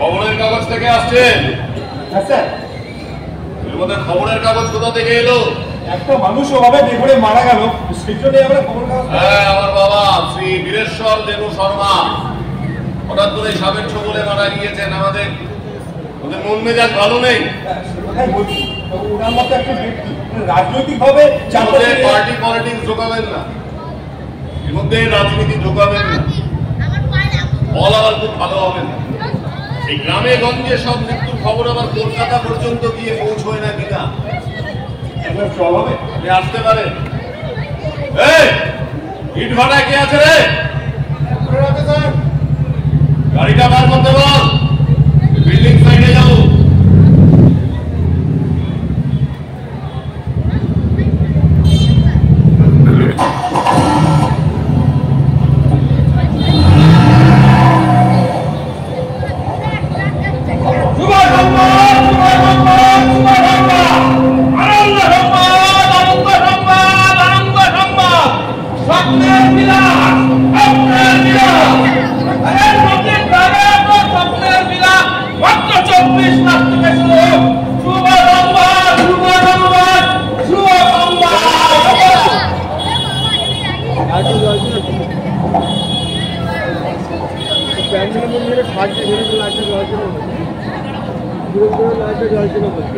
খবরের কাগজ থেকে আসছেন? হ্যাঁ স্যার। এর মধ্যে খবরের কাগজ কোথা থেকে এলো? একটা মানুষ ওভাবে বেঘরে মারা গেল, সেই জন্য আমরা খবর কাগজ। হ্যাঁ, আমার বাবা শ্রী বীরেশ্বর দেবু শর্মা হঠাৎ করে সাবেক বলে মারা গিয়েছেন। আমাদের মন মেজাজ ভালো নেই। ওনার মতো একটা ব্যক্তি রাজনৈতিক ভাবে পার্টি পলিটিক্স ঢোকাবেন না, এর মধ্যে রাজনীতি ঢোকাবেন না, ফল আবার খুব ভালো হবে না। এই গ্রামে গঞ্জে সব মৃত্যুর খবর আবার কলকাতা পর্যন্ত গিয়ে পৌঁছয় না কিনা চল হবে, আসতে পারে। ইট ভাটায় কে আছে রে? গাড়িটা বার করতে বল, বিল্ডিং সাইডে যাবো।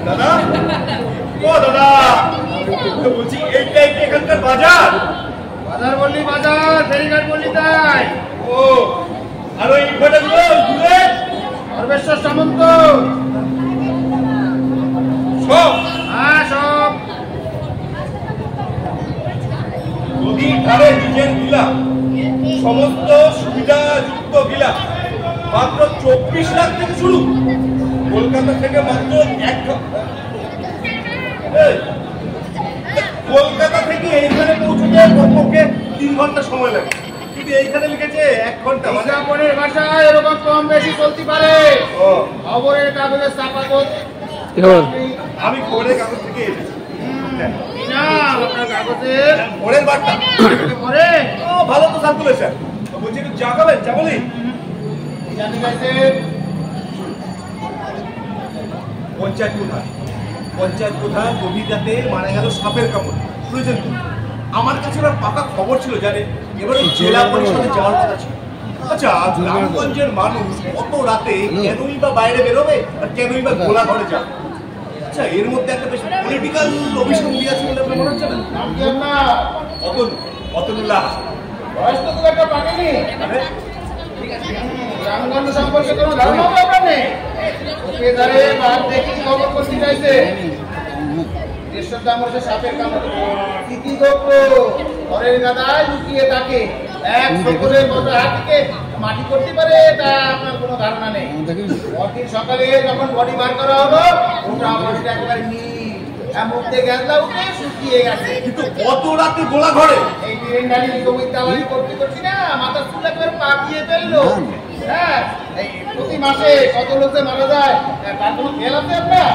দাদা ও দাদা বলছি এইটা এখানকার বাজার বাজার বললি বাজার, ফেরিঘাট বললি তাই। ও আর ওই ইটভাটাগুলো দূরে সর্বেশ্বর সামন্ত সব হ্যাঁ সব। নদীর ধারে নিজের ভিলা, সমস্ত সুবিধাযুক্ত ভিলা, মাত্র 24 লাখ থেকে শুরু। কলকাতা থেকে মাত্র কলকাতা থেকে এইখানে পৌঁছতে কমপক্ষে 3 ঘন্টা সময় লাগে, কিন্তু এইখানে লিখেছে 1 ঘন্টা। বিজ্ঞাপনের ভাষায় এরকম কম বেশি চলতে পারে। ও খবরের কাগজের ছাপাকত আমি খবরের কাগজ থেকে এসেছি। না আপনার কাগজের ভোরের বার্তা পরে ও ভালো তো সার্কুলেশন। বলছি একটু জাগাবেন চাবলি জানি গেছে পঞ্চায়েত প্রধান গভীর রাতে মারা গেল সাপের কামড়। শুনেছেন তো? আমার কাছে ওরা পাকা খবর ছিল জানে, এবারে জেলা পরিষদে যাওয়ার কথা ছিল। আচ্ছা গ্রামগঞ্জের মানুষ কত রাতে কেনই বা বাইরে বেরোবে আর কেনই বা গোলা ঘরে যাবে? আচ্ছা এর মধ্যে একটা বেশ পলিটিক্যাল অভিসন্ধি আছে বলে আপনার মনে হচ্ছে না? নাম কি আপনার? অতনুল্লাহ। বয়স তো খুব একটা পাকেনি। আরে গ্রামগঞ্জ সম্পর্কে কোনো ধারণা আপনার নেই? ওকে ধরে বাদ দেখি খবর করতে চাইছে। দেশের দাম হচ্ছে সাপের কামড়। স্মৃতি গোপ্র ঘরের গাদায় লুকিয়ে থাকে। এক সকলের মতো হাত থেকে মাটি করতে পারে তা আপনার কোনো ধারণা নেই। পরদিন সকালে যখন বডি বার করা হলো, ওটা বডিটা একেবারে নীল, মধ্যে গ্যাসলা উঠে শুকিয়ে গেছে। কিন্তু কত রাতে গোলা ঘরে? এই বিরেন্ডারি জমিদারি করতে করছি না, মাথার চুল একবার পাকিয়ে ফেললো। হ্যাঁ এই প্রতি মাসে কত লোক যে মারা যায় তার কোনো খেয়াল আছে আপনার?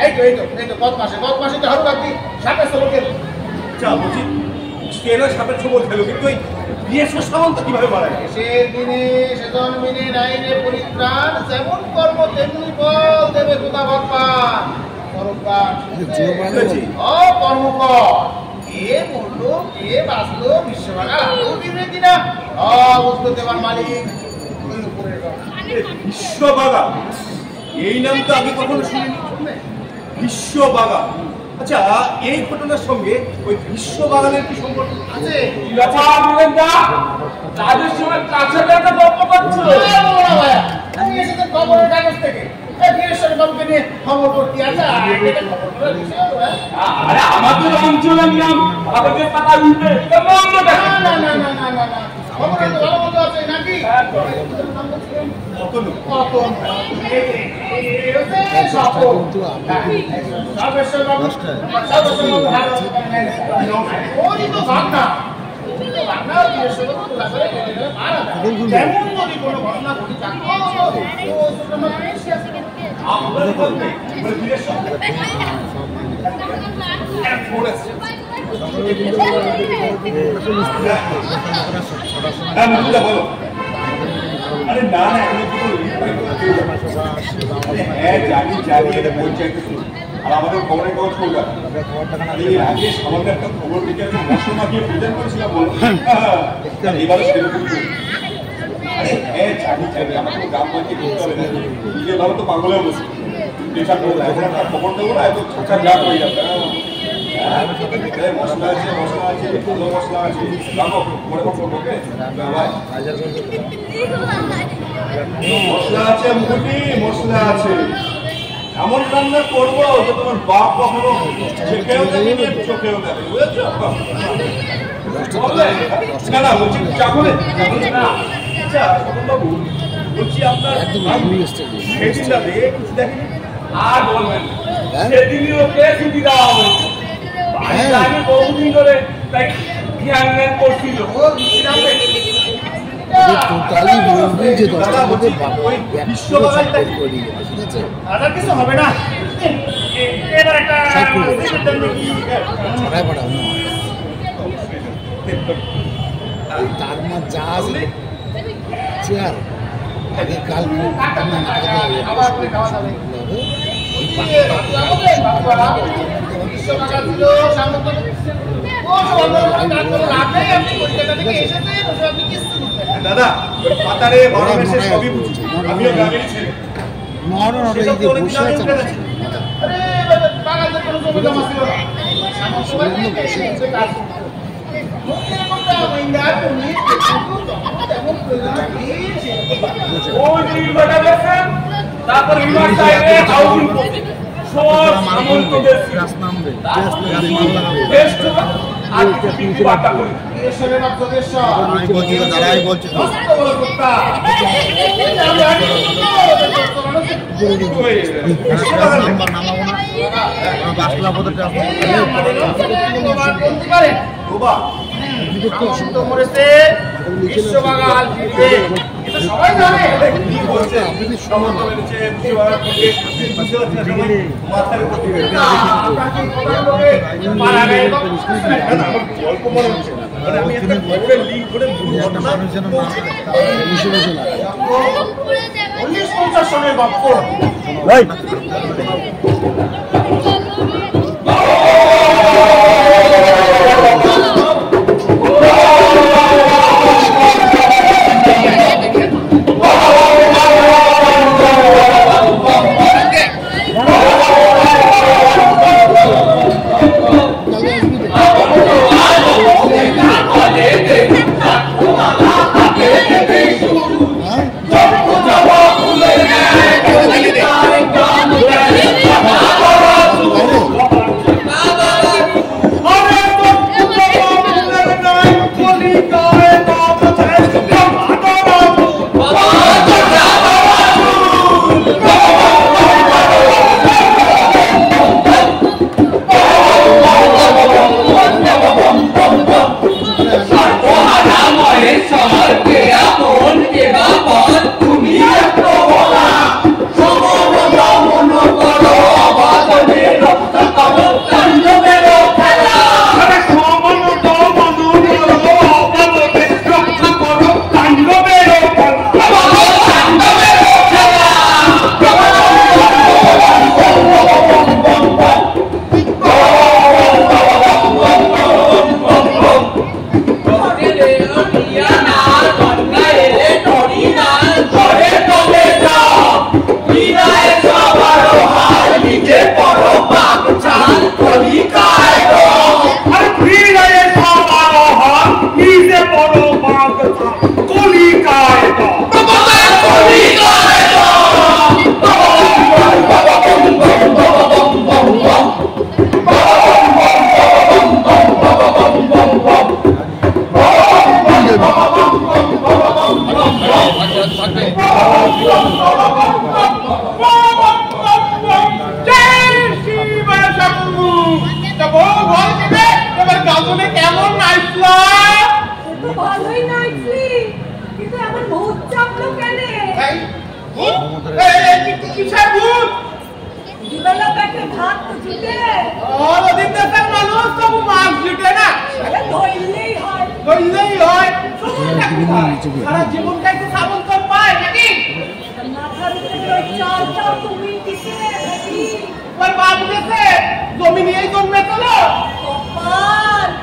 এই তো গত মাসে তো হারু বাকি 27 লোকের। আচ্ছা বলছি কেন সাপের ছবল খেলো, কিন্তু ওই বিএসএ সামন্ত কিভাবে মারা গেছে? শেষের দিনে সেজন মিনে নাইনে পরিত্রাণ, যেমন কর্ম তেমনি ফল দেবে খোদা ভগবান। কর্মকর কে মরলো কে বাঁচলো বিশ্ববাগার আদৌ দিবে কিনা বুঝতে দেওয়ার মালিক ওই উপরের কথা। বিশ্ববাগা এই নাম তো আমি কখনো শুনিনি। বিশ্ববাগা, আচ্ছা এই ঘটনার সঙ্গে ওই বিশ্ববাগানের কি সম্পর্ক আছে? তাদের সময় কাছে কাছে গল্প করছো। আমি এসেছেন খবরের কাগজ থেকে, বাবুকে নিয়ে খবর করতে। আচ্ছা খবর আরে আমাদের অঞ্চলের নাম আমাদের পাতা উঠে কেমন না খবর তো ভালো মতো আছে নাকি? অতনু কত আপনার বলতে মানে বিএসএ ফোন আছে। হ্যাঁ মুকুদা বলো। আরে না না এগুলো হ্যাঁ জানি এটা পঞ্চায়েত আর আমাদের খবরের কাগজ কলকাতা। এই আগে সামান্য একটা খবর দিকে আমি মশলা দিয়ে প্রেজেন্ট করেছিলাম বলো, এবারে সেরকম আরে হ্যাঁ জানি আমাকে গ্রাম পঞ্চায়েত করতে হবে না, নিজের ভালো তো পাগলেও বসে পেশা করবো এখন একটা খবর দেবো না, এত ছোটা গ্রাম হয়ে যাবে। মশলা আছে ভালো মশলা আছে মশলা আছে মুকুটি মশলা আছে, এমন রান্না করবো যে তোমার বাপ কখনো চোখেও দেখেনি চোখেও দেখে, বুঝেছো? না না বলছি চাকরে না। আচ্ছা বাবু বলছি আপনার সেদিন যাবে কিছু দেখেনি? আর বলবেন সেদিনই ওকে ছুটি দেওয়া হয়েছে। আমি বহুদিন ধরে তাই জ্ঞান করছিল। দাদা কিছু হবে না, এবার একটা তার মা যা আছে চেয়ার আগে কাল বিশ্বকাপ ছিল সামর্থ্য দাদা পাতারে বড় মেসে সবই বুঝছি, আমিও গ্রামেরই ছেলে। মরণ ওটা সেসব যদি তো অনেক বসে দিন আগে আছে উঠে গেছে। আরে বাগানের কোনো জমি জমা ছিল না। সামনে সময় নিয়ে এসে কাজ করতে। মুখের মধ্যে মহিলা তুমি তেমন প্রয়োজন কি? ওই নির্বাচন দেখছেন, তারপর রিভার সাইডে হাউজিং করছে। সব সামন্তদের গাছ নামবে, গাছ লাগাবে। বেশ তো আর কিছু বিক্রি বার্তা করি। দেশের বাপ দেশের আমি বলছি তো, দাঁড়াই বলছি তো। গাছ নাম্বার নামাবো না, বাসলা পথে বাবা সবাই জানে কি বলছে? সমন্ত মেরেছে, বুঝতে পারা থেকে বুঝতে পারছি না সবাই মাথার উপর দিয়ে গল্প মনে হচ্ছে। মানে আমি একটা খবরের লিঙ্ক করে ঘটনা মানুষ যেন না মিশে বসে লাগে। 1950 সনের বাক্য সারা জীবনটাই তো সাবন কম পায় নাকি? মাথার উপরে চালটা তুমি দিতে নাকি? ওর বাপ গেছে জমি নিয়েই জন্মে চলো।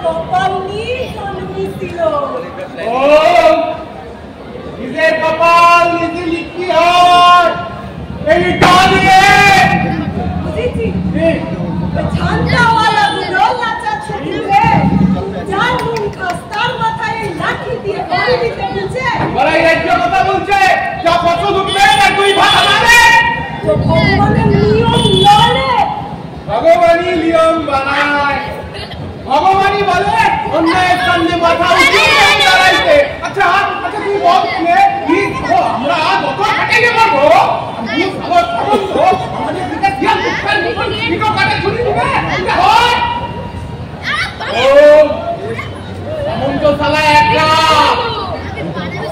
কপাল নিয়ে জন্মেছিল। ও নিজের কপাল নিজে লিখি হয় এইটা নিয়ে বুঝেছি। ঝান্ডাওয়ালা গুলো লাচা ছুটলে যার মুখ খাস্তার মাথায় লাঠি দিয়ে বাড়ি দিতে বলছে। বড়াই রাজ্য কথা বলছে যা পছন্দ উঠবে না দুই ভাগ আমারে। তো ভগবানের নিয়ম লড়ে, ভগবানই নিয়ম বানায়। ভগবানই বলে অন্যায়ের সামনে মাথা উঠিয়ে দাঁড়াইতে। আচ্ছা আচ্ছা তুই বল আমরা কত কাটাইলে পারবো? আমি সবার সমস্ত আমাদের দিকে ধ্যান দিচ্ছেন নিকো কাটে ছুটি দিবে হয়। ও এমন তো সালা একলা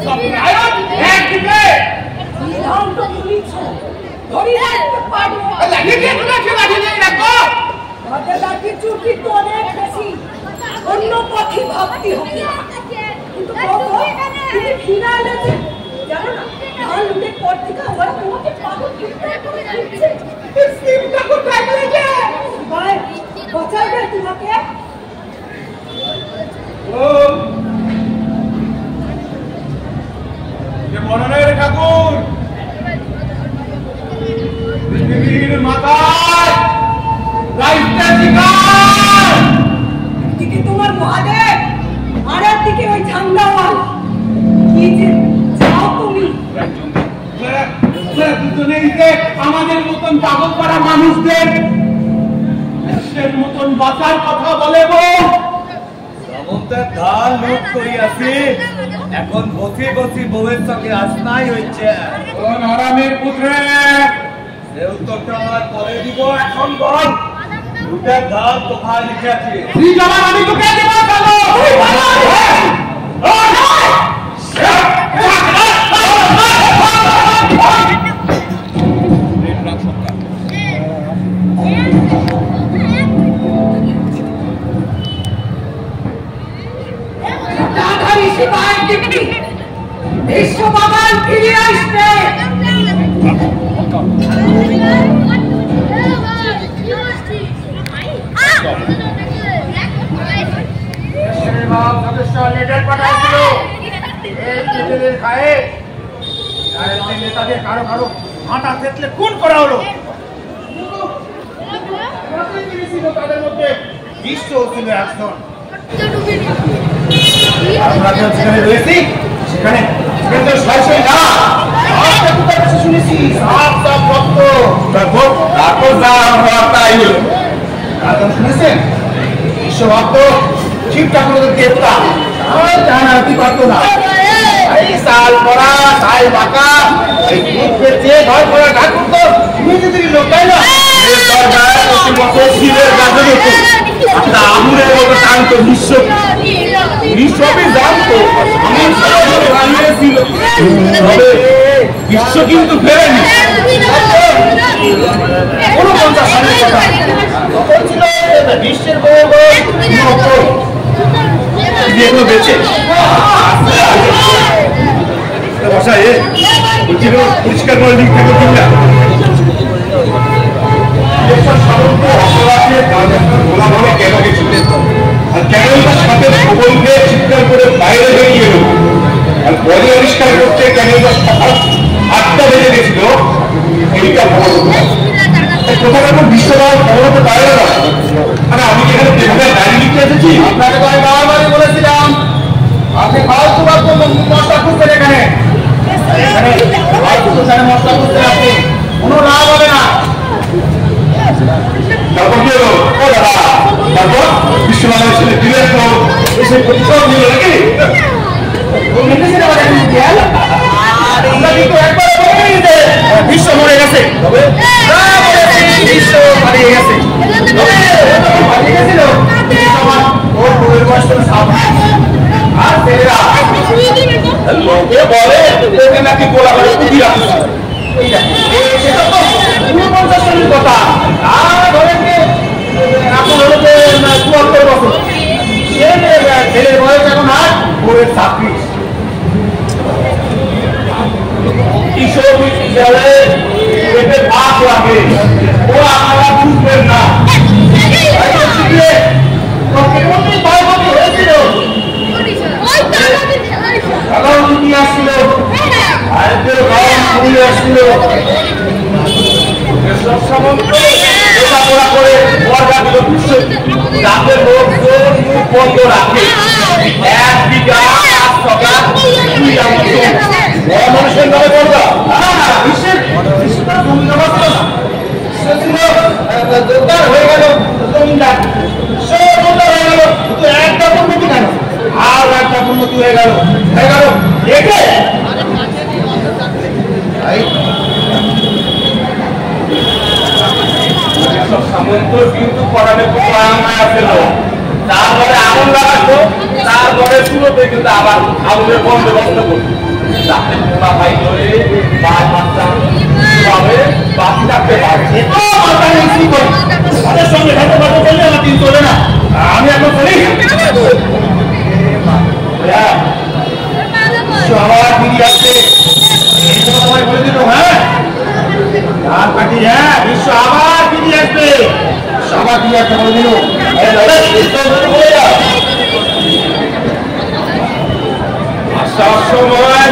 সব রায়ত এক দিকে নিয়ম তো পুলিশ ধরি রাখতে পারবো। লাগিয়ে দিয়ে লাগিয়ে রাখো। আমাদের লাঠি চুটি তো অনেক বেশি, অন্য পথি ভাবতে হবে। কিন্তু তুমি ফিনালে জানো না ধান লুটের পর থেকে ওরা তোমাকে পাগল করে দিচ্ছে। স্কিমটা কোথায় গেছে ভাই? বাঁচাবে তোমাকে থেকে ওই ঠান্ডাওয়ালা কি যে চাও তুমি? আমাদের মতন পাগল করা মানুষদের মতন বাঁচার কথা বলে গো। ধান লুট করিয়াছি, এখন বসি বসি বউয়ের সঙ্গে আসনাই হচ্ছে। কোন হারামের পুত্রে? সে উত্তরটা আমার পরে দিব, এখন বল লুটের ধান কোথায় লিখেছি? আমি তোকে দেবো বিশ্ব বাগান ফিরে আসবে। কারো কারো হাঁটা থেতলে খুন করা হলো। তাদের মধ্যে বিশ্ব ছিল একজন। আমরা যেখানে রয়েছি সেখানে শুনেছি শুনেছেন বিশ্বভক্ত শিব ঠাকুরের দেবতা জানাতে পারতো না। সাল করা সাল বাঁকা ঘর করা ঠাকুর তো নিজেদের লোক তাই না? শিবের আমুরের মতো শান্ত বিশ্বকে জানতো তবে বিশ্ব কিন্তু ফেরেনি। বিশ্বের বেঁচে পরিষ্কার করে দিক থাকে কিনা কেন গেছিলেন আর কেন সাথে খবরকে চিৎকার করে বাইরে বেরিয়ে এলো আর বডি আবিষ্কার করতে কেন সকাল 8টা বেজে গেছিল এইটা খবর কোথাও এখন বিশ্বভাব খবর হতে পারে না। মানে আমি যেখানে ডায়েরি লিখতে এসেছি আপনাকে তো আমি বারবারই বলেছিলাম আপনি ফালতু মশলা খুঁজছেন এখানে মশলা খুঁজছেন আপনি কোনো লাভ হবে না। তারপর কি হলো? ও দাদা তারপর বিশ্বভাবের ছেলে ফিরে আসলো এসে প্রতিশোধ নিল নাকি? বিশ্ব মরে গেছে বিশ্ব হারিয়ে গেছে আর ছেলেরা লোকে বলে তোকে নাকি গোলা করে পুঁতি রাখছে সেটা তো 49 সালের কথা। আর ধরেন এখন হলো যে 74 বছর ছেলের বয়স এখন 8 বউয়ের 26। কিশোর বিদ্যালয়ে পেটে ভাত লাগে ও আপনারা বুঝবেন না। আসছিল আসছিল লেখাপড়া করে রাতের লোক বন্ধ রাখে 1 বিঘা 5 মানুষের নামে বলবা বিশ্বের জমি জমা ছিল না জোরদার হয়ে গেল জমিদার সব জোরদার হয়ে গেল কিন্তু একটা উন্নতি কেন আর একটা উন্নতি হয়ে গেল দেখে সামন্ত কিন্তু পড়ালে ছিল তারপরে আগুন লাগাতো তারপরে শুরুতে কিন্তু আবার আগুনের বন্দোবস্ত করতো ভাই ধরে বাকি থাকতে পারছে তাদের সঙ্গে ঘাটে ঘাটে করলে আমার দিন চলে না। আমি এখন চলি সবার ফিরে আসছে সময় বলে দিল হ্যাঁ ধান কাটি হ্যাঁ বিশ্ব আবার ফিরে আসবে সবার ফিরে আসতে বলে দিল আসার সময়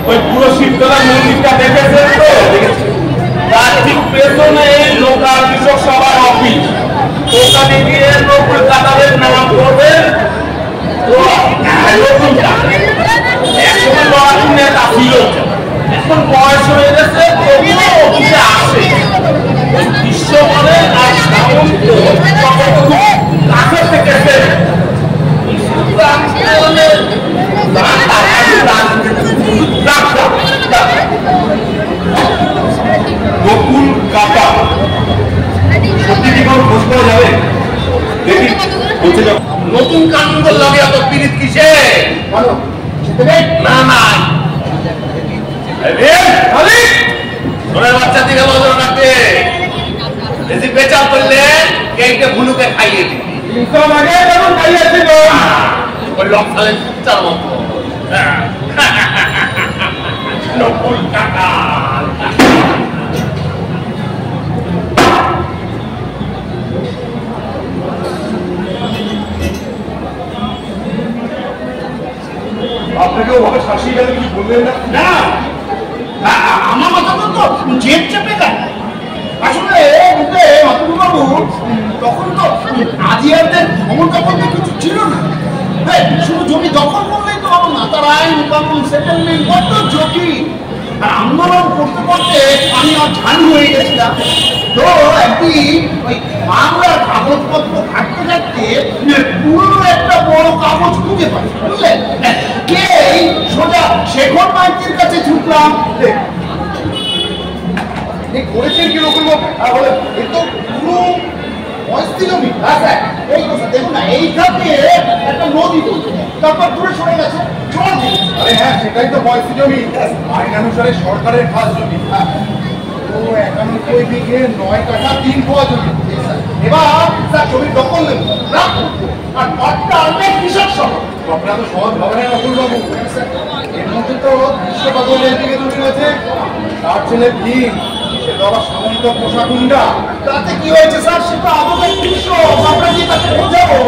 ওই পুরো শিবতলা মন্দিরটা দেখেছেন তো তার ঠিক পেছনে লোকাল কৃষক সভার অফিস ওখানে গিয়ে লোক কাতারের নাম করবেন নতুন কানুন লাগে এত পিরিত কিসে? না না সোনার বাচ্চা দিকে বদল রাখবে, বেশি বেচার করলে কেকটা ভুলুকে খাইয়ে দিবি। আগে যখন খাইয়েছিল ওই লক্ষালের কুত্তার মতো নকুল টাকা। আপনাকে ওভাবে শাসিয়ে গেলে কিছু বললেন না? না আমার মাথা তো জেদ চেপে যায়। আসলে বাবু তখন তো আজিয়ারদের ক্ষমতা বলতে কিছু ছিল না। শুধু জমি দখল করলেই তো হবো না, তার আইন কানুন সেটেলমেন্ট কত জটিল। আর আন্দোলন করতে করতে আমি আর ঝালু হয়ে গেছিলাম। তো একদিন ওই বাংলার কাগজপত্র ঘাটতে ঘাটতে পুরো একটা বড় কাগজ খুঁজে পাই, বুঝলেন? কে সোজা শেখর মাইতির কাছে ছুটলাম। করেছেন কিরকম বলে তো পুরো মস্তি জমি। এই কথা দেখুন না, এইখান দিয়ে একটা নদী বলছে, তারপর দূরে সরে গেছে জল। আরে হ্যাঁ, সেটাই তো মস্তি জমি, আইন অনুসারে সরকারের খাস জমি। তো 91 বিঘে 9 কাঠা 3 কোয়া জমি। এবার তার জমি দখল নেব আর পথটা আনবে কৃষক সহ। আপনারা তো সহজ ভাবে না অকুল বাবু। এর মধ্যে তো বিশ্ববাদলের দিকে দুটো আছে, তার ছেলে ভীম, সে তো আবার সামন্ত পোশাকুন্ডা। তাতে কি হয়েছে স্যার? সেটা আমাদের কৃষক, আমরা দিয়ে তাকে বোঝাবো।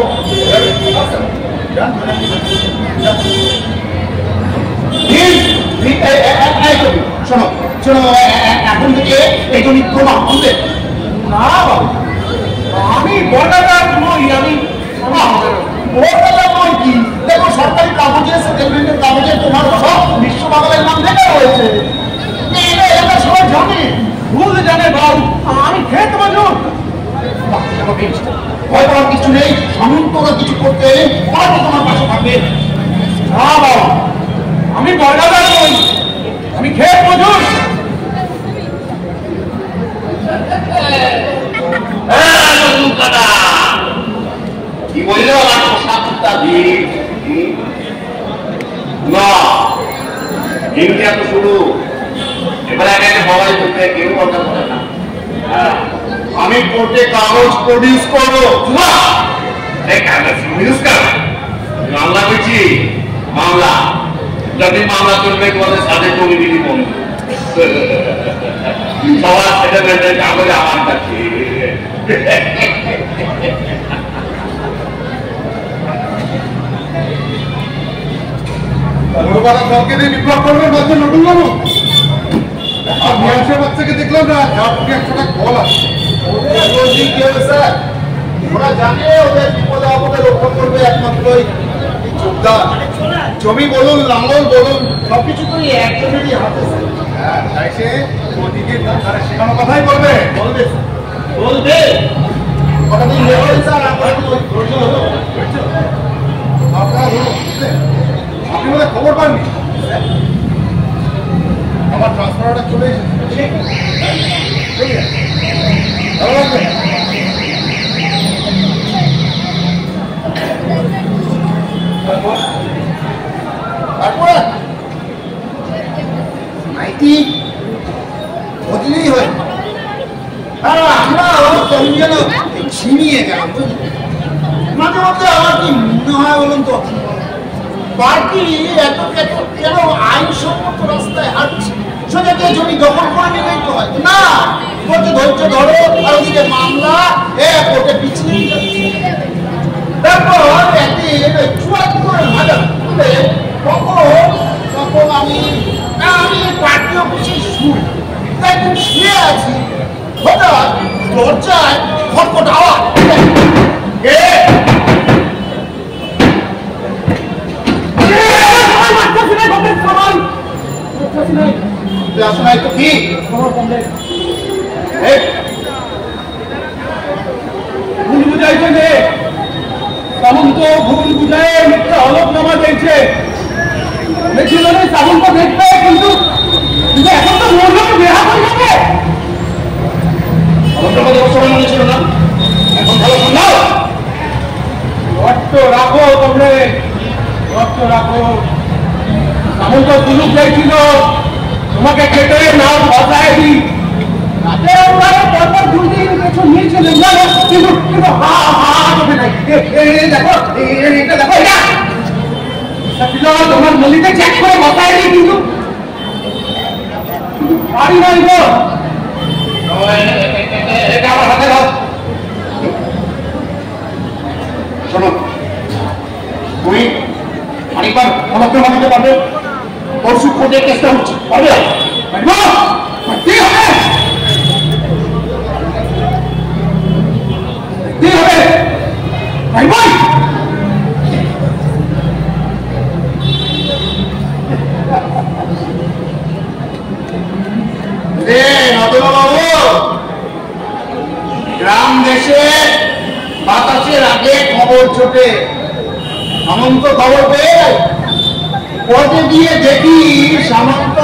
শোনো শোনো, এখন থেকে এই জমি তোমার হবে না। আমি বর্ডার নই, আমি বর্ডার নই। কি দেখো, সরকারি কাগজে সেটেলমেন্টের কাগজে তোমার সব বিশ্ববাদলের নাম লেখা হয়েছে। এটা সবাই জানে, ভুল জানে বাবু। আমি খেতে মজুর, ভয় পাওয়ার কিছু নেই। সামন্তরা কিছু করতে এলে হয়তো তোমার পাশে থাকবে। না বাবু, আমি বর্ডার নই, আমি খেত মজুর। কি বললো আমার পোশাকটা ভিড় না ইন্ডিয়া তো শুরু। এবারে আগে সবাই করতে কেউ কথা বলে না। আমি কোর্টে কাগজ প্রডিউস করবো। মামলা করছি, মামলা যদি মামলা করবে তোমাদের সাথে জমি বিলি বন্ধ। সবার সেটেলমেন্টের কাগজ আমার কাছে। বড়বাড়া দলকে দিয়ে বিপ্লব করবেন বাচ্চা নতুন বাবু। আর মিয়াংশের বাচ্চাকে দেখলাম না, যার প্রতি 100 টাকা কল আছে। কি হবে স্যার? ওরা জানে ওদের বিপদে আপদে রক্ষা করবে একমাত্রই যোগদান। জমি বলুন, লাঙ্গল বলুন, সবকিছু তো একজনেরই হাতে। হ্যাঁ, তাই সে ওদিকে তারা শেখানো কথাই বলবে। বলবে বলবে কথা দিন বলবেন স্যার। আপনার আপনারা বলুন, বুঝলেন? আপনি বলে খবর পাননি? আমার ট্রান্সফারটা চলে এসেছে। ভালো লাগবে? তারপর মাইতি বদলেই হয়। আমরা কেমন যেন ছিনিয়ে গেলাম। মাঝে মধ্যে আমার কি মনে হয় বলুন তো, পার্টি এত কেন আইনসম্মত রাস্তায় হাঁটছে? সোজা গিয়ে জমি দখল করে নিলেই তো হয় না। বলছে ধৈর্য ধরো, আর ওদিকে মামলা কোর্টে পিছিয়ে যাচ্ছে। তারপর একদিন চুয়াত্তর হাজার তুলে তখন আমি পার্টি অফিসে শুই। একদিন শুয়ে আছি, হঠাৎ দরজায় খটখট আওয়াজ। তো কি ভুল বুঝাইছে রে, সামন্ত ভুল বুঝায় মিথ্যা হলফনামা দিয়েছে। দেখছিল না সামন্ত দেখবে, কিন্তু এখন তো মনে বেহা হয়ে যাবে। হলফনামা দেওয়ার সময় মনে ছিল না, এখন ভালো শোনাও। রক্ত রাখো তোমরে, রক্ত রাখো। সামন্ত সুযোগ চাইছিল তোমাকে কেটে নাও বসায় দি। রাতে ওরা পরপর 2 দিন কিছু নিয়েছিলেন না, কিন্তু হা হা করবে না। দেখো এটা দেখো, এটা তোমার নলিতে চেক করে বসায় দি, কিন্তু পারি নাই গো। এটা আমার হাতে দাও। শোনো, তুমি আরেকবার আমাকে মানাতে পারবে? পরশু কোর্টে কেসটা হচ্ছে, পারবে? কি হবে? কি হবে ভাই ভাই? গ্রাম দেশে বাতাসের আগে খবর ছোটে। সামন্ত খবর পেয়ে পথে গিয়ে দেখি সামন্ত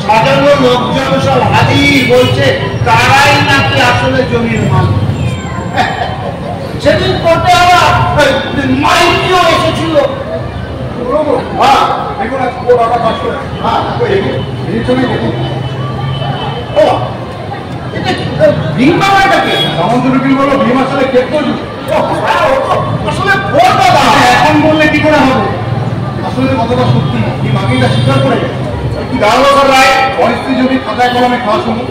সাজানো লোকজন সব হাজির, বলছে তারাই নাকি আসলে জমির মালিক। সেদিন কোর্টে আবার মাইকিও এসেছিল। হ্যাঁ, দেখুন কোর্ট অর্ডার পাস করে। হ্যাঁ, দেখুন ভীমাটাকে সামন্ত রুটিন বলো, ভীম আসলে ক্ষেত্র আসলে এখন বললে কি করে হবে? আসলে কতটা সত্যি ভীম আগেটা স্বীকার করে গেছে। দারোগার রায় পরিস্থিতি যদি খাতায় কলমে খাওয়া সম্ভব,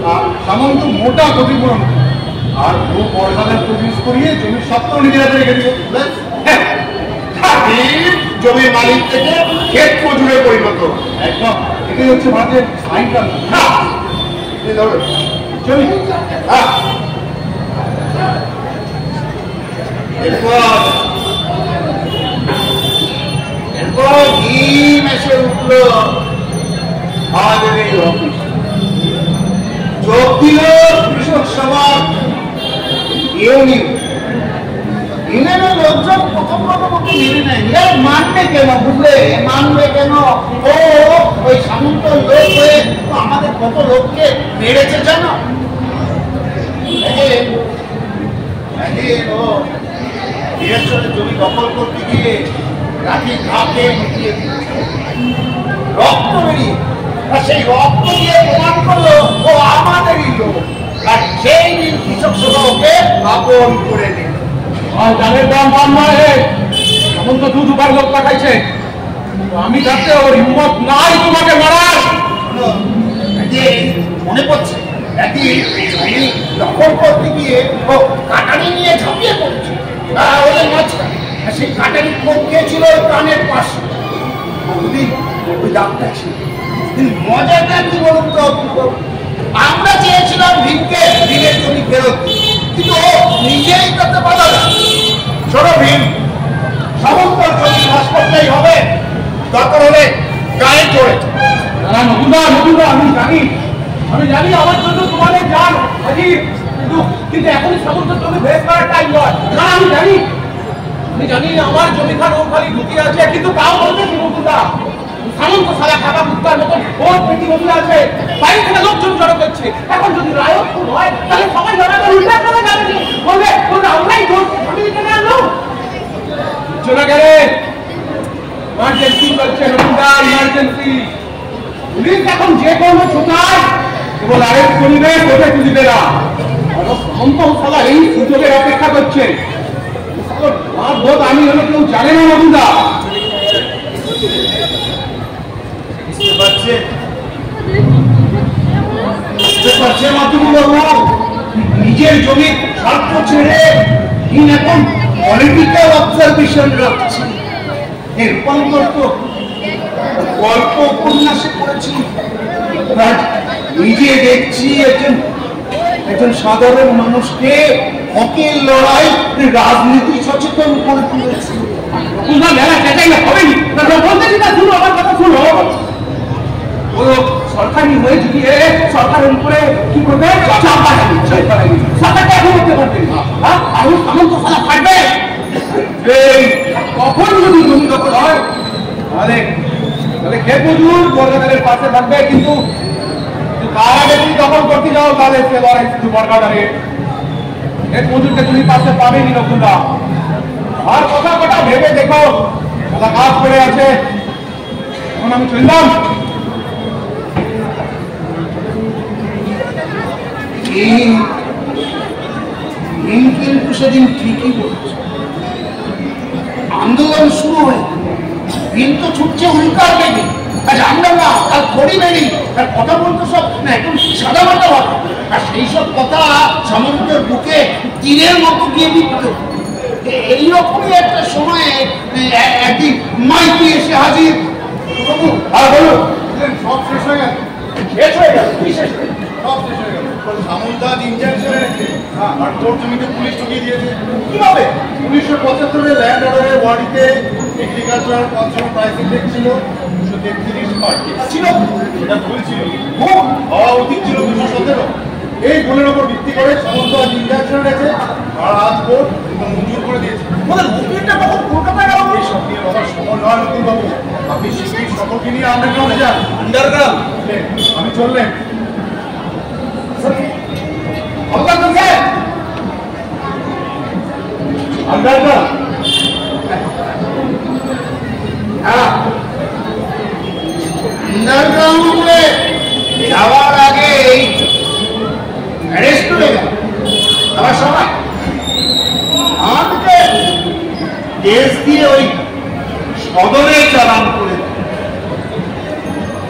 সামন্ত মোটা ক্ষতিপূরণ আর ভূ পয়সাদের প্রডিউস করিয়ে জমির সত্ত্ব নিজের হাতে রেখে দিব। জমির মালিক থেকে ক্ষেত মজুরে পরিণত। একদম এটাই হচ্ছে ভারতের আইনটা। এরপর ভীম এসে উঠল আমাদের এই অফিস। যোগ দিল কৃষক সমাজ ইউনিয়নের লোকজন প্রথম মেনে নেয়। মানবে কেন? বুঝলে মানবে কেন? ও ওই সামন্ত লোক হয়ে আমাদের কত লোককে মেরেছে জানো? জমি দখল করতে গিয়ে রাখি ঘাটে মিটিয়ে রক্ত বেরিয়ে, সেই রক্ত দিয়ে প্রমাণ করলো ও আমাদেরই লোক। আর সেই দিন কৃষক সভা ওকে আপন করে নিল। জানের দাম পান নয়, এমন তো 2-2 লোক পাঠাইছে। আমি যাতে ওর হিম্মত নাই তোমাকে মারার। মনে পড়ছে একদিন আমি দখল করতে গিয়ে ও কাটারি নিয়ে ঝাঁপিয়ে পড়ছে ওদের মাঝখানে। সেই কাটারি কোপ খেয়েছিল কানের পাশে। ওই ডাক্তার ছিল। মজাটা কি বলুন তো, আমরা চেয়েছিলাম ভীমকে ভীমের জমি ফেরত, কিন্তু ও নিজেই করতে পারল না। শোনো ভীম, সামন্তর জমি চাষ করতেই হবে, দরকার হলে গায়ে চড়ে। নতুনরা আমি জানি আমার জন্য তোমাদের জান হাজির, কিন্তু এখনই সামন্তর জমি ভেদ করার টাইম নয়। না, আমি জানি আমার জমি খান ও খালি ঢুকিয়ে আছে, কিন্তু তাও বলতে কি নতুনরা সামন্ত সারা খাতা মুক্তার মতন ওর পেটি বসে আছে, বাইরে থেকে লোকজন জড়ো করছে। এখন যদি রায়ত হয় তাহলে সবাই জড়াবে, উল্টা করে যাবে, বলবে আমরাই দোষ, আমি এখানে আনলাম। চলে গেলে ইমার্জেন্সি করছে নতুনরা, ইমার্জেন্সি। পুলিশ এখন যে কোনো ছোটায় কেবল আরেক করবে, কোথায় তুলিবে না। সামন্ত সালা এই সুযোগের অপেক্ষা করছে। আমি হলো কেউ জানে না নতুনরা। নিজের জমির স্বার্থ ছেড়ে এখন পলিটিক্যাল অবজারভেশন রাখছি। এর রূপান্তর তো গল্প উপন্যাসে করেছি। নিজে দেখছি একজন সাধারণ মানুষকে হকের লড়াই রাজনীতি সচেতন করে তুলেছে। আমার কথা শুনো, সরকারি হয়ে গিয়ে সরকারের উপরে কি করবে? সরকারটা এখন করতে পারবে সামন্ত সালা থাকবে। কখন যদি জমি দখল হয় তাহলে ক্ষেত মজুর বর্গাদারের পাশে থাকবে, কিন্তু তার আগে তুমি দখল করতে যাও তাহলে সে লড়াই শুধু বর্গাদারের। ক্ষেত মজুরকে তুমি পাশে পাবেনি নকুলদা। আর কথা কথা ভেবে দেখো, দাদা কাজ করে আছে। এখন আমি চললাম। কিন্তু সেদিন ঠিকই বলছে, আন্দোলন শুরু হয়ে কিন্তু ছুটছে উল্কার বেগে। আমরা না আর খড়ি বেরি আর কথা বলতো সব না একদম সাদা মাথা হবে। আর সেই সব কথা সমুদ্রের বুকে তীরের মতো গিয়ে বিদ্ধ। এইরকমই একটা সময়ে একদিন মাইকি এসে হাজির। আর বলুন সব শেষ হয়ে গেল। শেষ হয়ে গেল? কি শেষ হয়ে গেল? সব শেষ হয়ে গেল। সামুলদার ইনজাকশন এনেছে আর তোর জমিতে পুলিশ ঢুকিয়ে দিয়েছে। কিভাবে? 1975 ল্যান্ড অর্ডারের ওয়ার্ডিতে এগ্রিকালচারাল কনসার্ন প্রাইস ইন্ডেক্স ছিল 233 ছিল, সেটা ভুল ছিল। হওয়া উচিত ছিল 217। এই ভুলের উপর ভিত্তি করে সমস্ত আজ ইনজাকশন এনেছে আর আজ কোর্ট মঞ্জুর করে দিয়েছে। ওদের উকিলটা কখন কলকাতায় গেল? এই সব নিয়ে বাবার সময় নয় নতুন বাবু। আপনি শিল্পীর সকলকে নিয়ে আন্ডারগ্রাউন্ডে যান। আন্ডারগ্রাউন্ড? আমি চললেন। আন্ডারগ্রাউন্ডে যাওয়ার আগে অ্যারেস্ট হয়ে গেল আমার সবাই। আমাকে কেস দিয়ে ওই সদরে চালান করে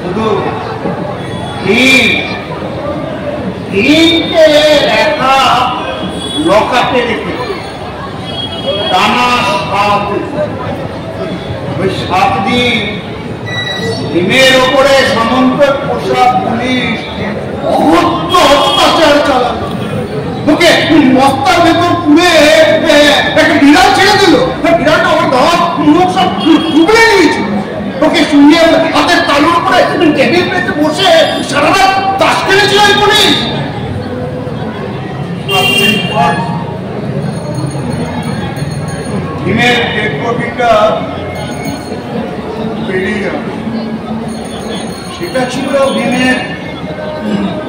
শুধু একা লকাপে রেখে টানা 7 দিন ভীমের ওপরে সামন্তের পোশাক পুলিশ অহত্য অত্যাচার চালাল। ওকে বস্তার ভেতর পুড়ে একটা বিড়াল ছেড়ে দিল। বিড়ালটা আমার দাঁত মুখ সব ডুবলে নিয়েছিল। ওকে শুনিয়ে হাতের তালুর উপরে টেবিল পেতে বসে সারা রাত তাস খেলেছিল ওই পুলিশ। ভীমের ডেড বডিটা বেরিয়ে গেল। সেটা ছিল ভীমের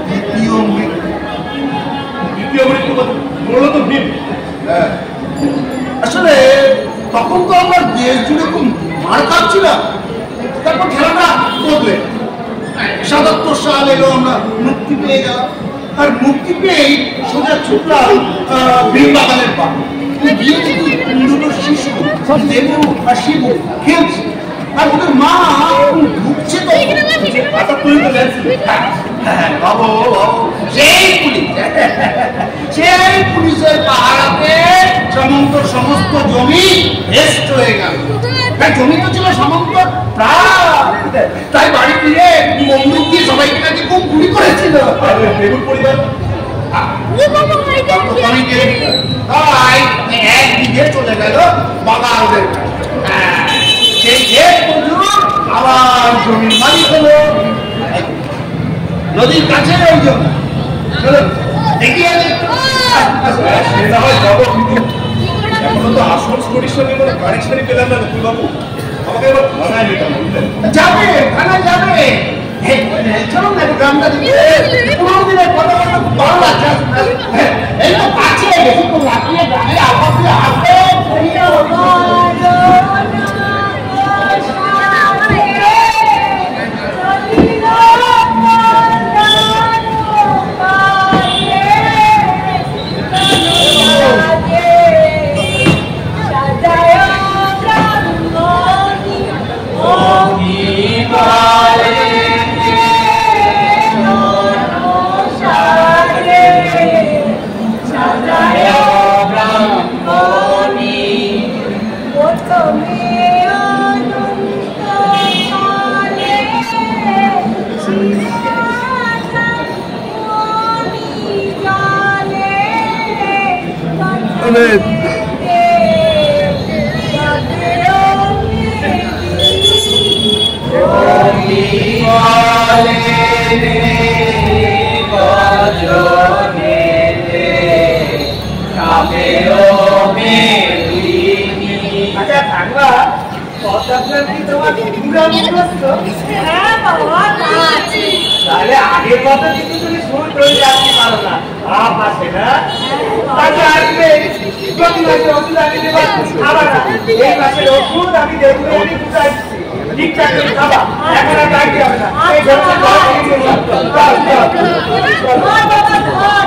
দ্বিতীয় মৃত্যু। দ্বিতীয় মৃত্যু বললো তো ভীম। হ্যাঁ, আসলে তখন তো আমার দেশ জুড়ে খুব মার খাচ্ছিলাম। তারপর খেলাটা বদলে ৭৭ সাল এলো, আমরা মুক্তি পেয়ে গেলাম। আর মুক্তি পেয়েই সোজা ছুটলাম ভীম বাগানের পা। দুটো শিশু দেবু আর শিবু খেলছে আর ওদের মা ঢুকছে তো বাবু সেই পুলিশের পাহারাতে সামন্তর সমস্ত জমি ভেস্ট হয়ে গেল। জমি তো ছিল সামন্তর প্রায়, তাই বাড়ি ফিরে বন্দুক দিয়ে সবাইকে কাছে খুব গুলি করেছিল। দেবুর পরিবার এক দিকে চলে গেল বাগানদের। সেই আবার জমির মালিক হলো নদীর কাছে ওই জমি। দেখিয়ে সেটা হয় যাবো, কিন্তু এখনো তো আসল স্টোরির সঙ্গে কোনো কানেকশনই পেলাম না নতুন বাবু। আমাকে এবার থানায় নিতাম। যাবে থানায় যাবে। চলো না গ্রামটা দিকে কোনোদিনের কথা বলতে ভালো লাগছে। এই তো কাছে বেশি তো লাগিয়ে গ্রামে আবার আসবে। কথাটা কি তোমার পুরা মুখস্থ? হ্যাঁ বাবা, তা আছে। তাহলে আগের কথা কিন্তু তুমি শুরু করে যাচ্ছি পারো না। আছে না? তাহলে আসবে প্রতি মাসে ওষুধ আমি দেবো, খাবার না। এই মাসের ওষুধ আমি দেবো, আমি বুঝাচ্ছি। ঠিকঠাক করে খাবা, এখন আর বাকি হবে না। এই ঘরটা ঘর থেকে নিয়ে যাও। ধর বাবা, ধর।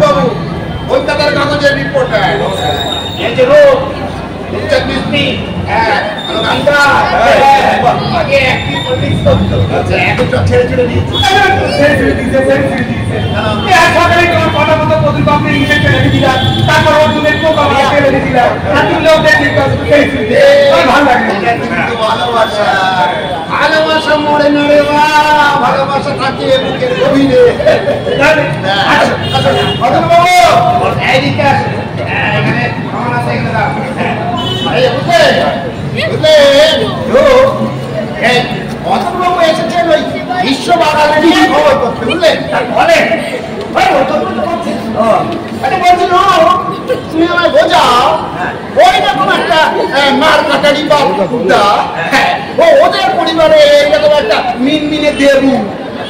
বাবু কলকাতার কাগজের রিপোর্টার। এই যে রোগ মিষ্টি আগে একটি পলিটিক্স করতো, এখন তো ছেড়ে ছেড়ে দিয়েছে। সকালে তোমার কথা মতো প্রতিপক্ষে ইঞ্জেকশন রেখে দিলাম, তারপর অর্জুনের পোকা মাকে রেখে দিলাম, হাতুর লোক দেখে ভালো লাগে। ভালোবাসা ভালোবাসা মরে নড়ে বা ভালোবাসা থাকে বুকের গভীরে। এইদিকে আসে, এখানে আমার আছে, এখানে দাও। অতবাবু এসেছেন ওই বিশ্ব বাঙালি নিয়ে খবর করতে, বুঝলেন? বলেন বলছিল তুমি আমায় বোঝাও, ওই রকম একটা মার কাটারি বা কুকুরটা, ওদের পরিবারে এইরকম একটা মিনমিনে দেবু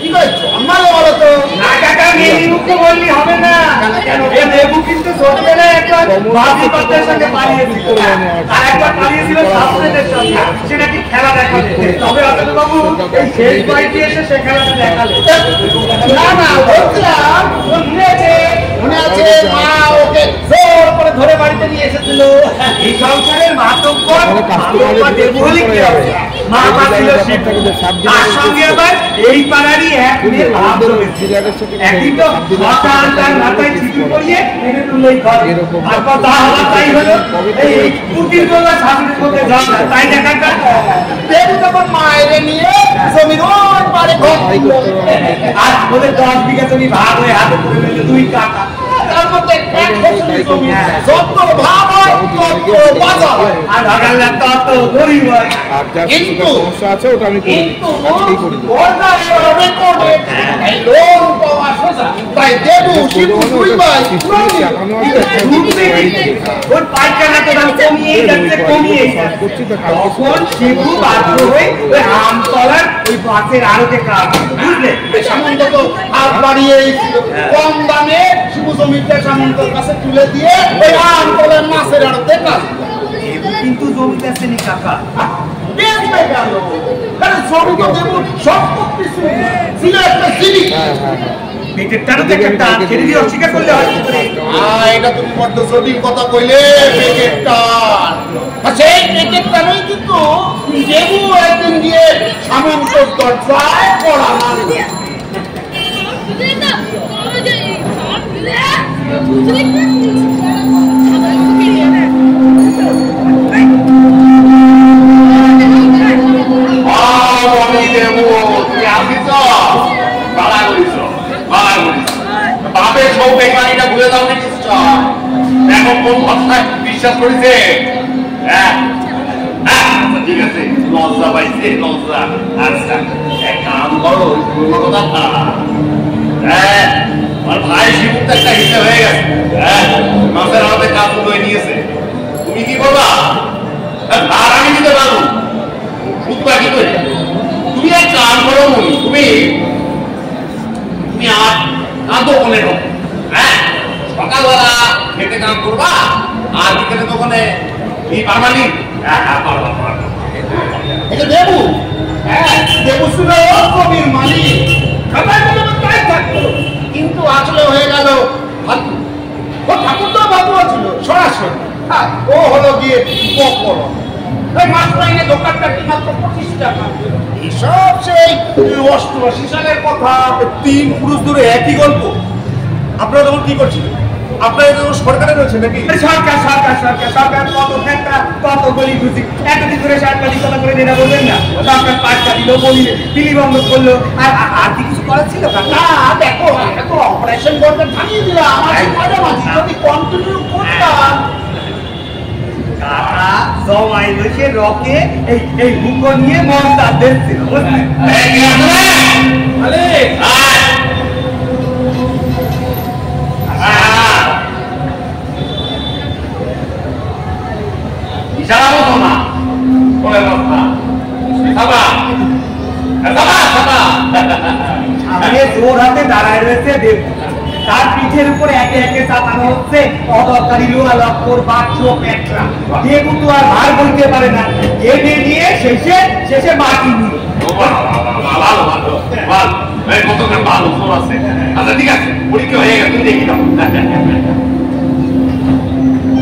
কি করছো? আমারও বলো তো। না কাকা, মিনমিনুকে বললি হবে না। দেবু কিন্তু ছোটবেলায় একবার বাজি পাতার সঙ্গে পালিয়েছিল, আর একবার পালিয়েছিল শাস্ত্রের সঙ্গে। সেটা কি খেলা দেখালে? তবে অতনু বাবু এই শেষ বাড়িতে এসে সে খেলাটা দেখালে। না না, বলছিলাম মনে আছে মা ওকে জোর করে ধরে বাড়িতে নিয়ে এসেছিল। এই সংসারের মাতব্বর দেবু হলে কি হবে? মা ছিল শিব, তার সঙ্গে আবার এই পাড়ারই এক মেয়ে ভাব রয়েছে। একদিন তো মাতাল তার মাথায় ছিটি পড়িয়ে এনে তুলেই ঘরে, তারপর তা হওয়া তাই হলো। এই পুতির গোলা শাশুড়ির মধ্যে যাও না, তাই দেখাটা দেবু তখন মায়েরে নিয়ে জমির ওই পারে ঘর দিল। আর ওদের 10 বিঘা জমি ভাগ হয়ে হাতে পড়ে রইল 2 কাকা। তার মধ্যে এক ফসলি জমি, যত ভাগ হয় তত বাজার হয়, আর ভাগাল্লা তত গরিব হয়। কিন্তু সমস্যা আছে, ওটা আমি করি, আজকেই করি। ওটা রেকর্ডে এই লোন পাওয়া সোজা, তাই দেবু শিবু দুই ভাই ওর পাইকানা তো দাম কমিয়ে যাচ্ছে, কমিয়ে যাচ্ছে। তখন শিবু বাধ্য হয়ে ওই আমতলার ওই বাসের আড়তে কাজ, বুঝলে? সামন্ত তো হাত বাড়িয়েই ছিল, কম দামে শিবু জমিটা সামন্তর কাছে তুলে দিয়ে ওই আমতলার মাছের আড়তে কাজ। কিন্তু জমিটা শ্রেণী কাকা বেচবে গেল, কারণ জমি তো দেবু সম্পত্তি ছিল একটা সিঁড়ি। পেটের টানতে একটা ছেড়ে দিয়ে অস্বীকার করলে হয় কি করে? এটা তুমি বড্ড জটিল কথা কইলে। পেটের টান, সেই পেটের টানই কিন্তু দেবু একদিন গিয়ে সামন্তর দরজায় পড়া মারবে। বিশ্বাস করেছে? ঠিক আছে, লজ্জা পাইছে, লজ্জা। আচ্ছা এক কাম করো, আমার ভাই শিবুর একটা হিসেবে হয়ে গেছে, মাসের আমাদের কাজ হয়ে নিয়েছে। তুমি কি বলবা? আর আমি দিতে পারবো বুধবা কি করে? তুমি এক কাম করো, তুমি আর কাঁদো মনে হোক। সকালবেলা খেতে কাম করবা, আর বিকেলে দোকানে পারবানি। দেবু দেবু ছিল কবির মালিক, তাই থাকতো। কিন্তু আসলে হয়ে গেল ও ঠাকুর তো বাবুও ছিল সরাসরি, ও হলো গিয়ে মাত্র দোকানটা কি মাত্র 25 টাকা। এসব সেই 88 সালের কথা। 3 পুরুষ ধরে একই গল্প। আপনারা তখন কি করছিলেন? আপনারা তো সরকারে রয়েছে নাকি? সরকার সরকার সরকার সরকার কত গলি বুঝি এতদিন করে শার্ট পালি কথা করে নেনা বলবেন না আপনার পাটটা দিল বলি দিলি বন্ধ করলো আর কি কিছু করার ছিল না দেখো এত অপারেশন করতে থামিয়ে দিল আমার মাঝামাঝি যদি কন্টিনিউ করতাম কাকা জমাই বসে রকে এই বুকো নিয়ে মনটা দেখছিল বুঝলেন জোর হাতে দাঁড়ায় রয়েছে দেব তার পিঠের উপরে একে একে চাপানো হচ্ছে অদরকারি লোহা লক্কর বাক্স পেটরা দেবু তো আর ভার বলতে পারে না এনে নিয়ে শেষে মাটি নিয়ে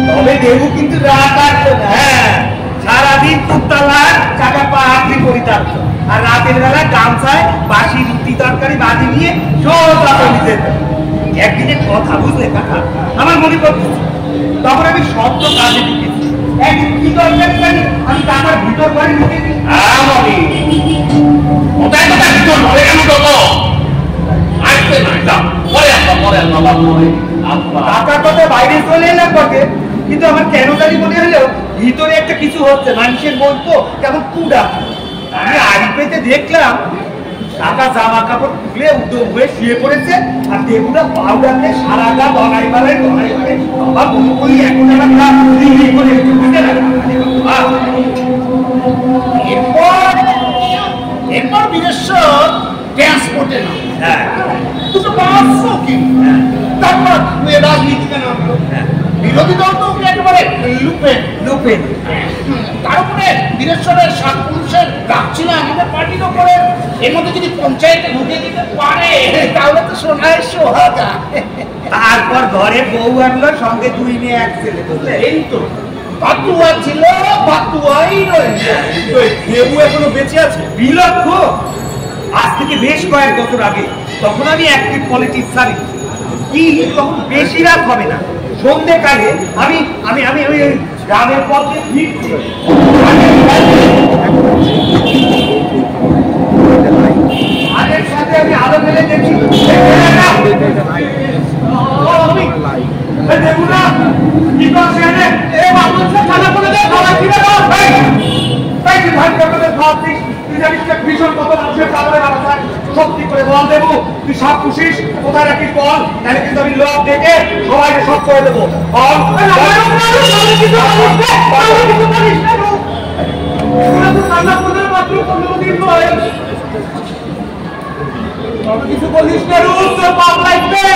তবে দেবু কিন্তু রাত কাটতো না হ্যাঁ সারাদিন কুত্তালার চাকা পা হাতি পরিতার্থ আর রাতের বেলা গামছায় বাসি রুটি তরকারি বাজি নিয়ে সোজা চলে যেত একদিনের কথা বুঝলে কাকা আমার মনে পড়তেছে তখন আমি শব্দ কাজে ঢুকেছি একদিন কি দরকার জানি আমি কাকার ভিতর বাড়ি ঢুকেছি কাকার কথা বাইরে চলে এলাম বটে কিন্তু আমার কেন জানি মনে হলো ভিতরে একটা কিছু হচ্ছে মানুষের মন তো কেমন কুড়া আমি আড়ি পেতে দেখলাম কাকা জামা কাপড় খুলে উদ্যোগ হয়ে শুয়ে পড়েছে আর দেবুরা পাউডারে সারা গা বনাই বালাই বাবা মনে করি এখন এরপর বীরেশ্বর ট্রান্সপোর্টে না দুটো পাঁচশো কি তারপর রাজনীতিতে নামলো বিরোধী দল তো একেবারে লুপেন তার উপরে বীরেশ্বরের 7 পুরুষের ডাক ছিল আমাদের পার্টির ওপরে এর মধ্যে যদি পঞ্চায়েতে ঢুকে দিতে পারে তাহলে তো সোনায় সোহাগা তারপর ঘরে বউ আনলো সঙ্গে 2 মেয়ে 1 ছেলে বুঝলে এই তো বাতুয়া ছিল বাতুয়াই রয়েছে দেবু এখনো বেঁচে আছে বিলক্ষ আজ থেকে বেশ কয়েক বছর আগে তখন আমি অ্যাক্টিভ পলিটিক্স ছাড়ি কি তখন বেশি রাত হবে না সন্ধ্যেকালে আমি আমি আমি ওই গ্রামের পথে ফিরছি আগের সাথে আমি আলো ফেলে দেখি ভীষণ কত মানুষের সত্যি করে বল দেবো তুই সব খুশিস কোথায় রাখিস বল তাহলে কিন্তু আমি লোক ডেকে সবাইকে সব করে দেবো কিছু বলিস না পাপ লাগবে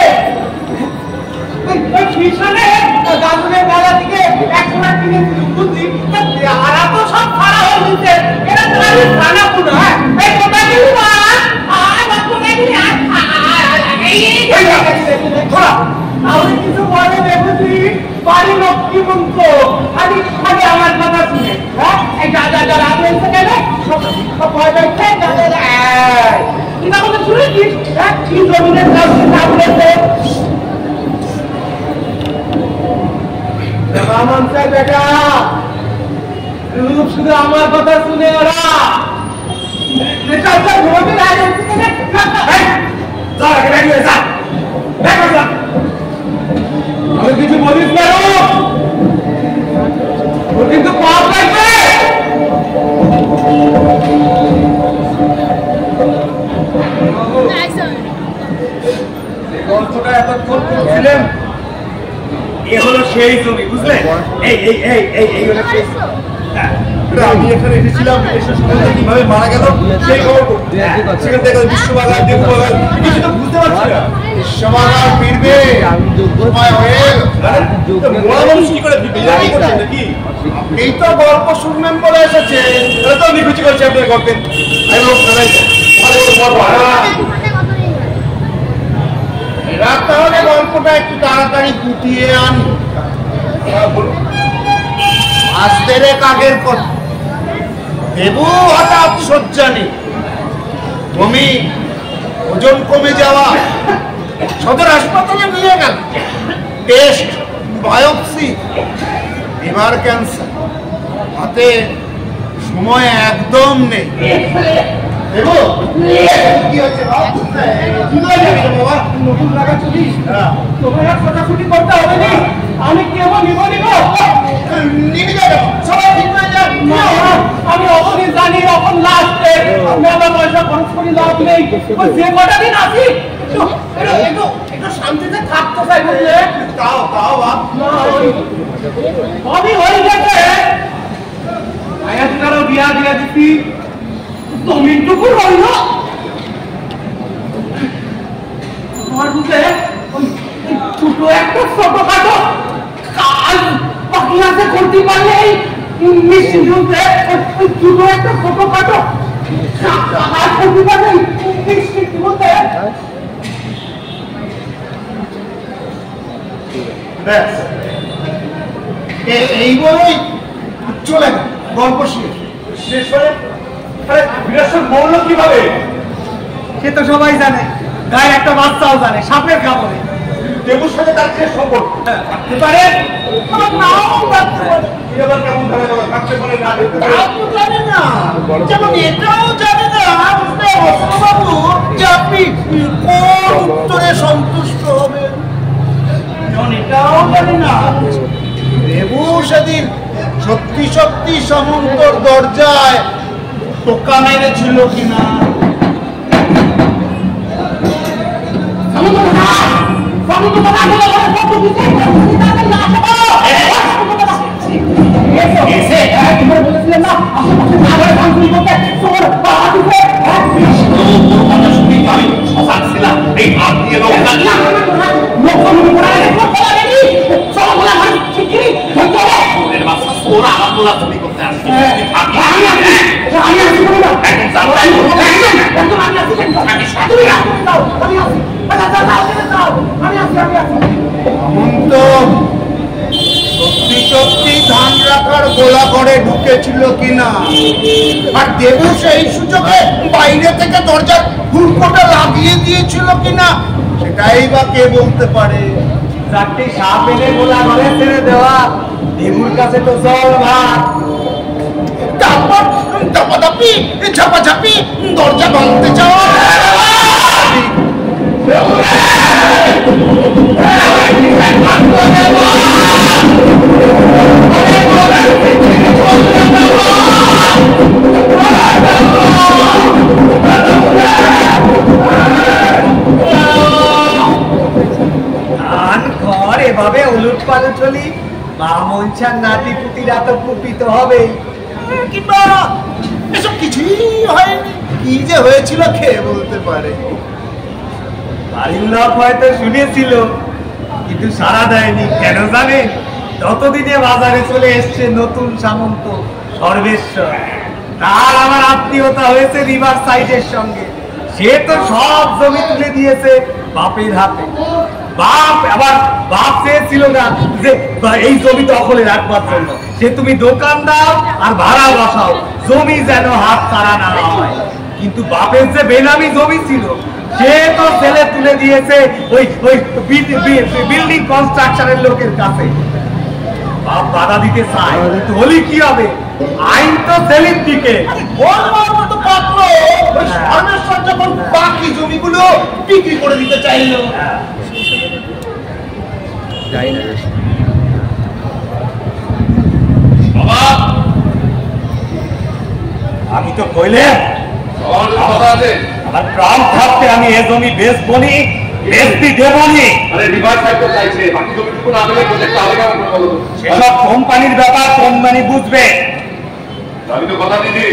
গাজনের মেলা থেকে 100 কিনে বুঝছি আর তো সব খারাপ হয়ে গেছে এটা তো আমি খানা পুরো হ্যাঁ এই কথা কি আমি কিছু বলে দেখছি বাড়ি লক্ষ্মী মন্ত্র খালি খালি আমার কথা শুনে হ্যাঁ এই দাদা দাদা আপনি কেন সব ভয় পাইছে কথা শুনেছিস হ্যাঁ কি জমিনের কাজ বলেছে বেটা শুধু আমার কথা শুনে ওরা আমি কিছু বলিস না কিন্তু পাপ লাগবে গল্পটা এতক্ষণ করছিলেন এ হলো সেই জমি বুঝলেন এই এই এই এই এই হলো সেই আমি এখানে এসেছিলাম কিভাবে মারা গেল সেই খবর সেখান থেকে বিশ্ববাগান দেববাগান কিছু তো বুঝতে পারছি না বিশ্ববাগান ফিরবে সময় হয়ে বড় মানুষ কি করে বিজয় করছেন নাকি এই তো গল্প শুনবেন বলে এসেছে তাহলে তো আমি খুশি করছি আপনার গল্পে আমি লোক শোনাই রাত তাহলে গল্পটা একটু তাড়াতাড়ি গুটিয়ে আনি আজ দেড়েক আগের কথা দেবু হঠাৎ শয্যা নেই বমি ওজন কমে যাওয়া সদর হাসপাতালে নিয়ে গেল টেস্ট বায়োপসি লিভার ক্যান্সার হাতে সময় একদম নেই। দেখো কি হচ্ছে বাবা, নতুন লাগা চলিস তোমার ফটাফটি করতে হবে না। আমি কেমন নিবি যাবো সবাই ঠিক হয়ে যান। আমি অবধি জানি এখন লাস্টে মেলা পয়সা খরচ করি লাভ নেই। যে কটা দিন আসি একটু শান্তিতে থাকতে চাই বুঝলে। তাও আমি হয়ে গেছে আয়াতকারও বিয়া দিয়া দিচ্ছি, জমিনটুকু রইল তোমার বুঝে ছোট একটা ছোটখাটো কাজ বাকি আছে করতে পারলে মিষ্টি জুতে ছোট একটা ছোটখাটো কাজ করতে পারলে মিষ্টি জুতে ব্যাস এই বলেই চলে গল্প শেষ হয়ে বিরাসের মৌল কিভাবে সে তো সবাই জানে, গায়ে একটা বাচ্চাও জানে সাপের কামড়ে। দেবুর সাথে তার শেষ সম্পর্ক থাকতে পারে, নাও থাকতে পারে। এবার কেমন ভাবে থাকতে পারে না জানে না, যেমন এটাও জানে না বাবু যে আপনি কোন উত্তরে সন্তুষ্ট হবেন। যেমন এটাও জানে না দেবু সেদিন সত্যি সত্যি সামন্তর দরজায় টোকা মেরেছিল কিনা। সত্যি সত্যি ধান রাখার গোলা ঘরে ঢুকেছিল কিনা, আর দেবু সেই সুযোগে বাইরে থেকে দরজার হুড়কোটা লাগিয়ে দিয়েছিল কিনা, সেটাই বা কে বলতে পারে। চারটি সাপ এনে গোলা ঘরে ছেড়ে দেওয়া দেবুর কাছে তো জল ভাত। তারপর ধাপাধাপি ঝাপাঝাপি দরজা ভাঙতে যাওয়া। ঘর এভাবে উলুট পালট হলি মা মনসার নাতি পুতিরা তো কুপিত হবে, কিংবা এসব কিছুই হয়নি। কি যে হয়েছিল খেয়ে বলতে পারে। বাড়ির লোক হয়তো শুনেছিল কিন্তু সারা দেয়নি। কেন জানে? ততদিনে বাজারে চলে এসছে নতুন সামন্ত সর্বেশ্বর। তার আমার আত্মীয়তা হয়েছে রিভার সাইডের সঙ্গে। সে তো সব জমি তুলে দিয়েছে বাপের হাতে। বাপ চেয়েছিল না যে এই জমি দখলে রাখবার জন্য। সে তুমি দোকান দাও আর ভাড়া বসাও, জমি যেন হাত ছাড়া না হয়। কিন্তু বাপের যে বেনামি জমি ছিল সে তো ছেলে তুলে দিয়েছে ওই বিল্ডিং কনস্ট্রাকশনের লোকের কাছে। বাপ বাধা দিতে চায়, হলি কি হবে? আইন তো ছেলের দিকে। যখন বাকি জমিগুলো বিক্রি করে দিতে চাইল, আমি তো কইলে আমার প্রাণ থাকতে আমি এ জমি বেচবনি, বেচতে দেবনি। সেসব কোম্পানির ব্যাপার কোম্পানি বুঝবে। আমি তো কথা দিদি,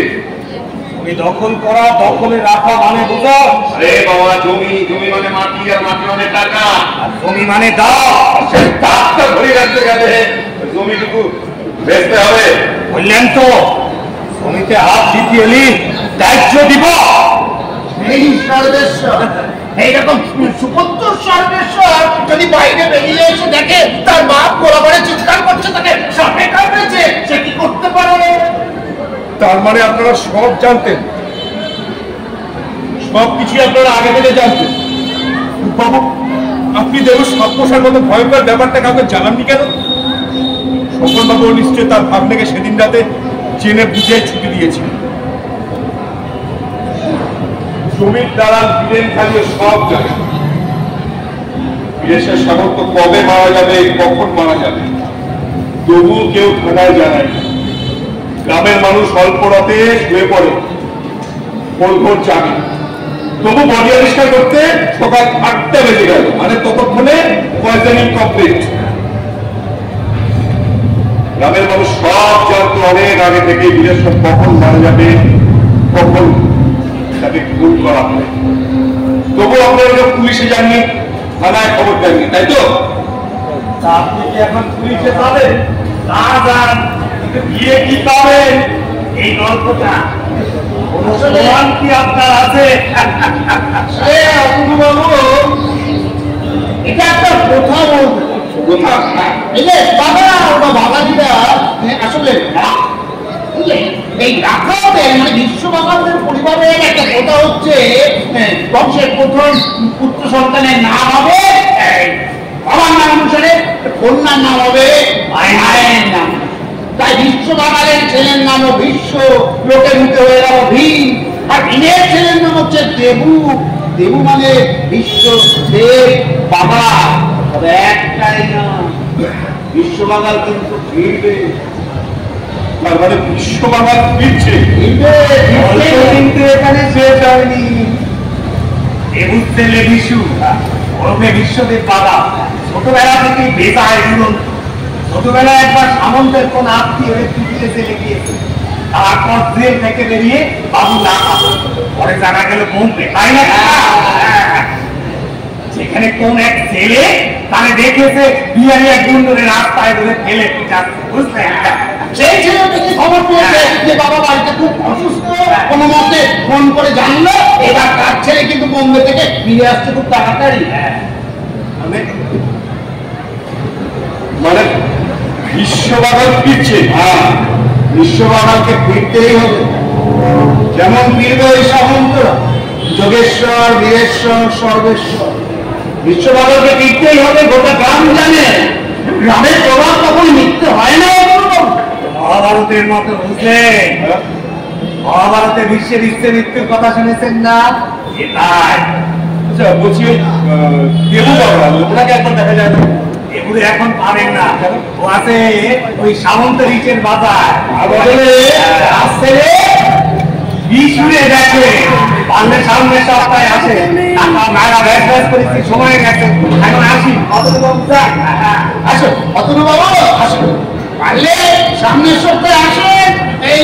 তুমি দখল করা দখলে রাখা মানে বুঝো? আরে বাবা, জমি জমি মানে মাটি, আর মাটি মানে টাকা, আর জমি মানে দাও। সে টাকা ধরে রাখতে গেলে জমিটুকু বেচতে হবে। বললেন তো জমিতে হাত দিতে এলি দায়িত্ব দিব। এই সর্বেশ্বর, এইরকম সুপত্র সর্বেশ্বর যদি বাইরে বেরিয়ে এসে দেখে তার বাপ গোলাবারে চিৎকার করছে, তাকে সাপে কামড়েছে, সে কি করতে পারে? তার মানে আপনারা সব জানতেন, সবকিছু আপনারা আগে থেকে জানতেন। বাবু, আপনি দেবুর সাপোষার মতো ভয়ঙ্কর ব্যাপারটা কাউকে জানাননি কেন? সকল বাবু নিশ্চয় তার ভাগ্নেকে সেদিন রাতে জেনে বুঝে ছুটি দিয়েছিল। জমির দালাল বীরেন খালিও সব জানে। বীরেশের সামর্থ্য কবে মারা যাবে, কখন মারা যাবে, তবু কেউ থানায় জানায় না। গ্রামের মানুষ অল্প রাতে শুয়ে পড়ে, ভোর জাগে, তবু বডি আবিষ্কার করতে সকাল 8টা বেজে গেল, মানে ততক্ষণে পয়জনিং কমপ্লিট। গ্রামের মানুষ সব জানতো অনেক আগে থেকে বীরেশ্বর কখন মারা যাবে, কখন তাকে খুন করা হবে। তবু আপনারা পুলিশে যাননি, থানায় খবর দেননি, তাই তো? আপনি কি এখন পুলিশে যাবেন? না যান, কিন্তু গিয়ে কি পাবেন? এই গল্পটা প্রমাণ কি আপনার আছে? এটা একটা কথা বলবো, কথা এই যে বাবা বা বাবাজিরা আসলে এই রাখাদের মানে বিশ্ব বাঙালদের পরিবারের একটা কথা হচ্ছে বংশের প্রথম পুত্র সন্তানের নাম হবে বাবার নাম অনুসারে, কন্যার নাম হবে মায়ের নাম। তাই বিশ্ব বাঙালের ছেলের নামও বিশ্ব, লোকের মুখে হয়ে গেল ভীম। আর ভীমের ছেলের নাম হচ্ছে দেবু, দেবু মানে বিশ্ব দেব বাবা। তবে একটাই না, বিশ্ব বাঙাল কিন্তু ফিরবে। তার মানে বিশ্ব বাঙাল ফিরছে, কিন্তু এখানে শেষ হয়নি। দেবুর ছেলে বিশু ওরফে বিশ্বদেব বাবা ছোটবেলা থেকে বেতায় দুরন্ত। ছোটবেলায় একবার সামন্তের কোন আত্মীয় পৃথিবীতে চলে গিয়েছে, তারপর জেল থেকে বেরিয়ে বাবু লাখা, পরে জানা গেল বোম্বে, তাই না? যেখানে কোন এক ছেলে তাকে দেখেছে বিহারি এক গুন্ডরে রাস্তায় ধরে ফেলে যাচ্ছে, বুঝলেন? সেই ছেলেটাকে খবর পেয়েছে যে বাবা বাড়িতে খুব অসুস্থ, কোনো মতে ফোন করে জানলো। এবার তার ছেলে কিন্তু বোম্বে থেকে ফিরে আসছে খুব তাড়াতাড়ি। মানে বিশ্ব বাঙাল ফিরছে। হ্যাঁ, বিশ্ব বাঙালকে ফিরতেই হবে। যেমন ফিরবে ওই সামন্তরা, যোগেশ্বর, বীরেশ্বর, সর্বেশ্বর। বিশ্ব বাঙালকে ফিরতেই হবে, গোটা গ্রাম জানে। গ্রামের প্রভাব কখনো মিথ্যে হয় না। মহাভারতের মতো বুঝলেন? মহাভারতে বিশ্বের ইচ্ছে মৃত্যুর কথা শুনেছেন না? এটাই। আচ্ছা বলছি, দেবু বাবা ওনাকে একবার দেখা যায় না? এগুলো এখন পাবেন না, ও আছে ওই সামন্ত রিচের বাজার। আসছে রে বিশুরে দেখে, পারলে সামনের সপ্তাহে আসে। টাকা মেলা ব্যাস করেছি, সময় গেছে, এখন আসি। আসো অতনু বাবা, আসো, পারলে সামনের সপ্তাহে আসেন। এই